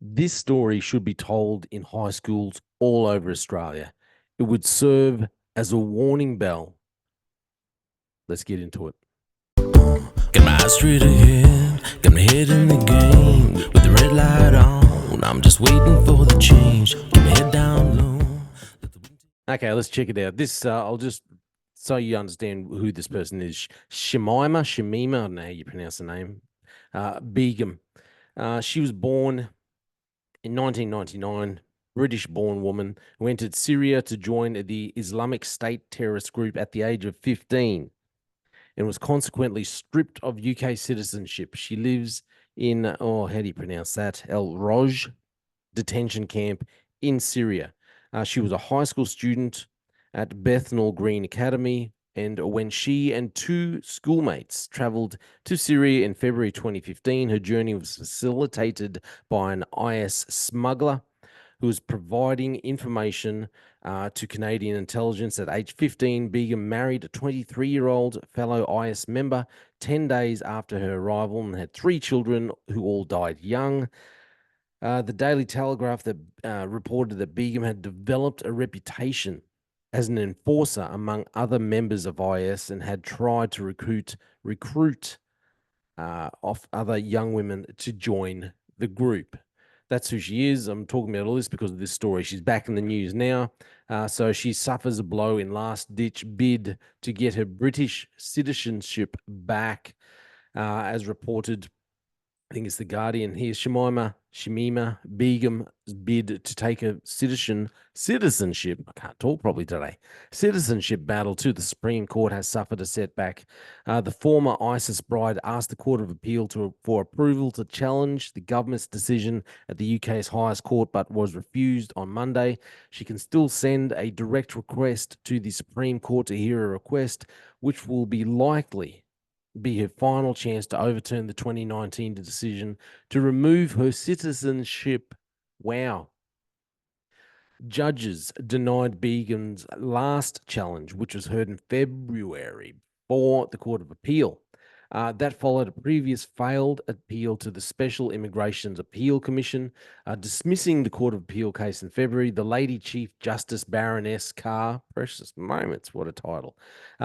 This story should be told in high schools all over Australia. It would serve as a warning bell. Let's get into it. Got my eyes straight ahead, got my head in the game. With the red light on, I'm just waiting for the change. Keep my head down low. Okay, let's check it out. This, I'll just so you understand who this person is. Shamima, I don't know how you pronounce the name. Begum. She was born in 1999, British-born woman who entered Syria to join the Islamic State terrorist group at the age of 15 and was consequently stripped of UK citizenship. She lives in, oh, how do you pronounce that? El Roj detention camp in Syria. She was a high school student at Bethnal Green Academy. And when she and two schoolmates traveled to Syria in February 2015, her journey was facilitated by an IS smuggler who was providing information to Canadian intelligence. At age 15, Begum married a 23-year-old fellow IS member 10 days after her arrival and had three children who all died young. The Daily Telegraph that reported that Begum had developed a reputation as an enforcer among other members of IS and had tried to recruit off other young women to join the group. That's who she is. I'm talking about all this because of this story. She's back in the news now. So she suffers a blow in last-ditch bid to get her British citizenship back, as reported. I think it's the Guardian here. Shamima Begum's bid to take a citizenship. I can't talk properly today. Citizenship battle to the Supreme Court has suffered a setback. The former ISIS bride asked the Court of Appeal for approval to challenge the government's decision at the UK's highest court, but was refused on Monday. She can still send a direct request to the Supreme Court to hear a request, which will likely be her final chance to overturn the 2019 decision to remove her citizenship. Wow. Judges denied Begum's last challenge, which was heard in February for the Court of Appeal. That followed a previous failed appeal to the Special Immigrations Appeal Commission, dismissing the Court of Appeal case in February. The Lady Chief Justice Baroness Carr, precious moments, what a title,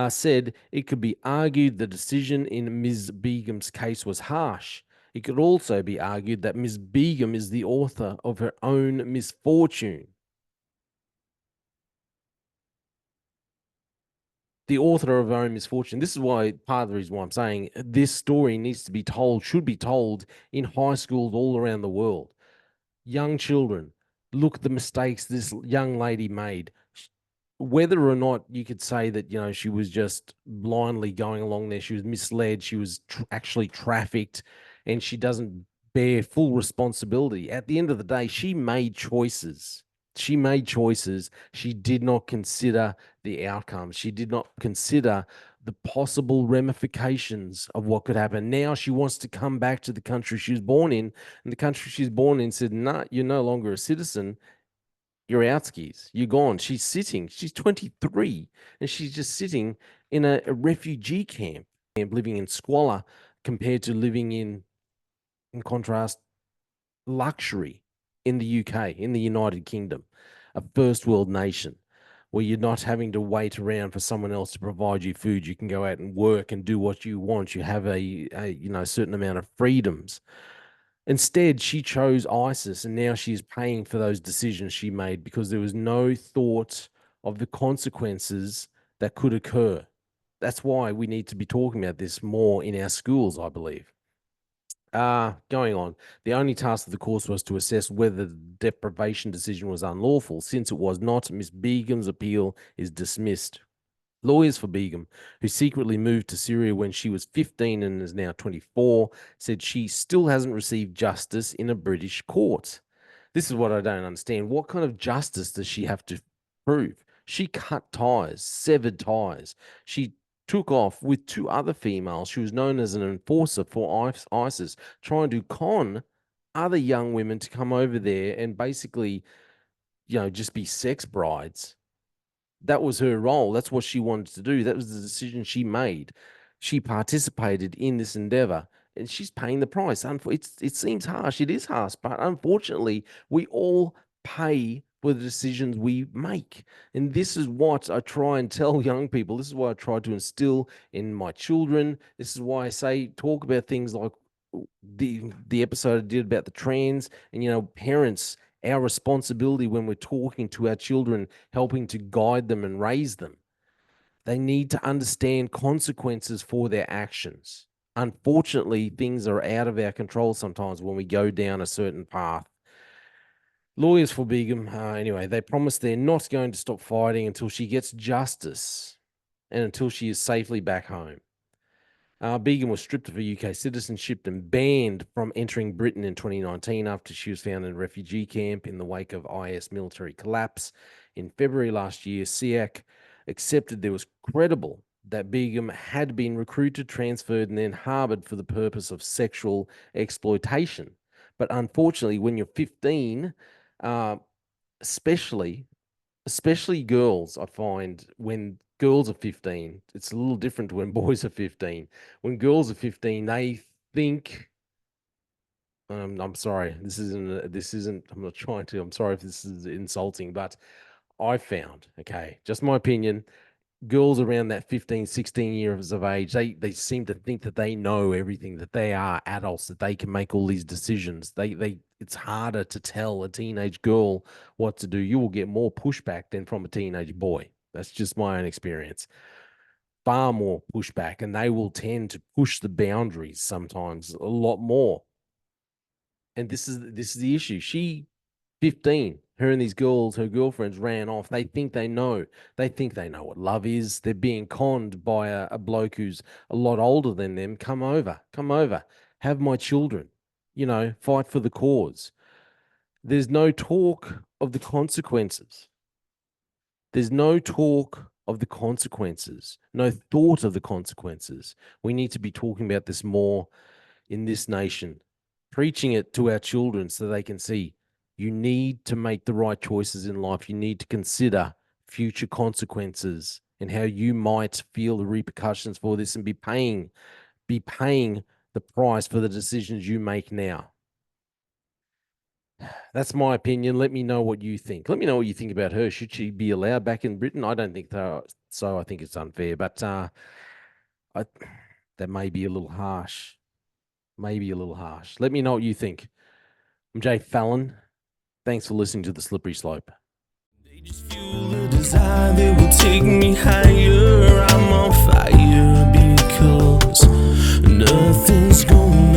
said it could be argued the decision in Ms. Begum's case was harsh. It could also be argued that Ms. Begum is the author of her own misfortune. The author of her own misfortune. This is why part of the reason why I'm saying this story needs to be told, should be told in high schools all around the world. Young children, look at the mistakes this young lady made. Whether or not you could say that, she was just blindly going along there, she was misled, she was actually trafficked, and she doesn't bear full responsibility. At the end of the day, she made choices. She made choices. She did not consider the outcomes. She did not consider the possible ramifications of what could happen. Now she wants to come back to the country she was born in, and the country she's born in said, "Nah, you're no longer a citizen. You're out skis. You're gone." She's sitting. She's 23, and she's just sitting in a refugee camp, living in squalor compared to living in contrast, luxury in the UK, in the United Kingdom, a first world nation where you're not having to wait around for someone else to provide you food. You can go out and work and do what you want. You have a certain amount of freedoms. Instead, she chose ISIS, and now she's paying for those decisions she made because there was no thought of the consequences that could occur. That's why we need to be talking about this more in our schools, I believe. Going on. The only task of the course was to assess whether the deprivation decision was unlawful. Since it was not, Miss Begum's appeal is dismissed. Lawyers for Begum, who secretly moved to Syria when she was 15 and is now 24, said she still hasn't received justice in a British court. This is what I don't understand. What kind of justice does she have to prove? She cut ties, severed ties. She took off with two other females. She was known as an enforcer for ISIS, trying to con other young women to come over there and basically, just be sex brides. That was her role. That's what she wanted to do. That was the decision she made. She participated in this endeavor. and she's paying the price. It seems harsh. It is harsh, but unfortunately, we all pay for the decisions we make. And this is what I try and tell young people. This is what I try to instill in my children. This is why I say talk about things like the episode I did about the trans, and parents, our responsibility when we're talking to our children, helping to guide them and raise them. They need to understand consequences for their actions. Unfortunately, things are out of our control sometimes when we go down a certain path. Lawyers for Begum, anyway, they promise they're not going to stop fighting until she gets justice and until she is safely back home. Begum was stripped of her UK citizenship and banned from entering Britain in 2019 after she was found in a refugee camp in the wake of IS military collapse. In February last year, SIAC accepted there was credible that Begum had been recruited, transferred, and then harbored for the purpose of sexual exploitation. But unfortunately, when you're 15, especially especially girls, I find when girls are 15, it's a little different to when boys are 15. When girls are 15, they think, I'm sorry, I'm not trying to, I'm sorry if this is insulting, but I found, okay, just my opinion, girls around that 15, 16 years of age, they seem to think that they know everything, that they are adults, that they can make all these decisions. It's harder to tell a teenage girl what to do. You will get more pushback than from a teenage boy. That's just my own experience. Far more pushback, and they will tend to push the boundaries sometimes a lot more. And this is the issue. She 15, her and these girls, her girlfriends ran off. They think they know. They think they know what love is. They're being conned by a bloke who's a lot older than them. Come over, have my children, fight for the cause. There's no talk of the consequences. There's no talk of the consequences, no thought of the consequences. We need to be talking about this more in this nation, preaching it to our children so they can see you need to make the right choices in life. You need to consider future consequences and how you might feel the repercussions for this and be paying the price for the decisions you make now. That's my opinion. Let me know what you think. Let me know what you think about her. Should she be allowed back in Britain? I don't think so. I think it's unfair, but that may be a little harsh. Maybe a little harsh. Let me know what you think. I'm Jay Fallon. Thanks for listening to The Slippery Slope. They just fuel the desire that will take me higher. I'm on fire because nothing's gonna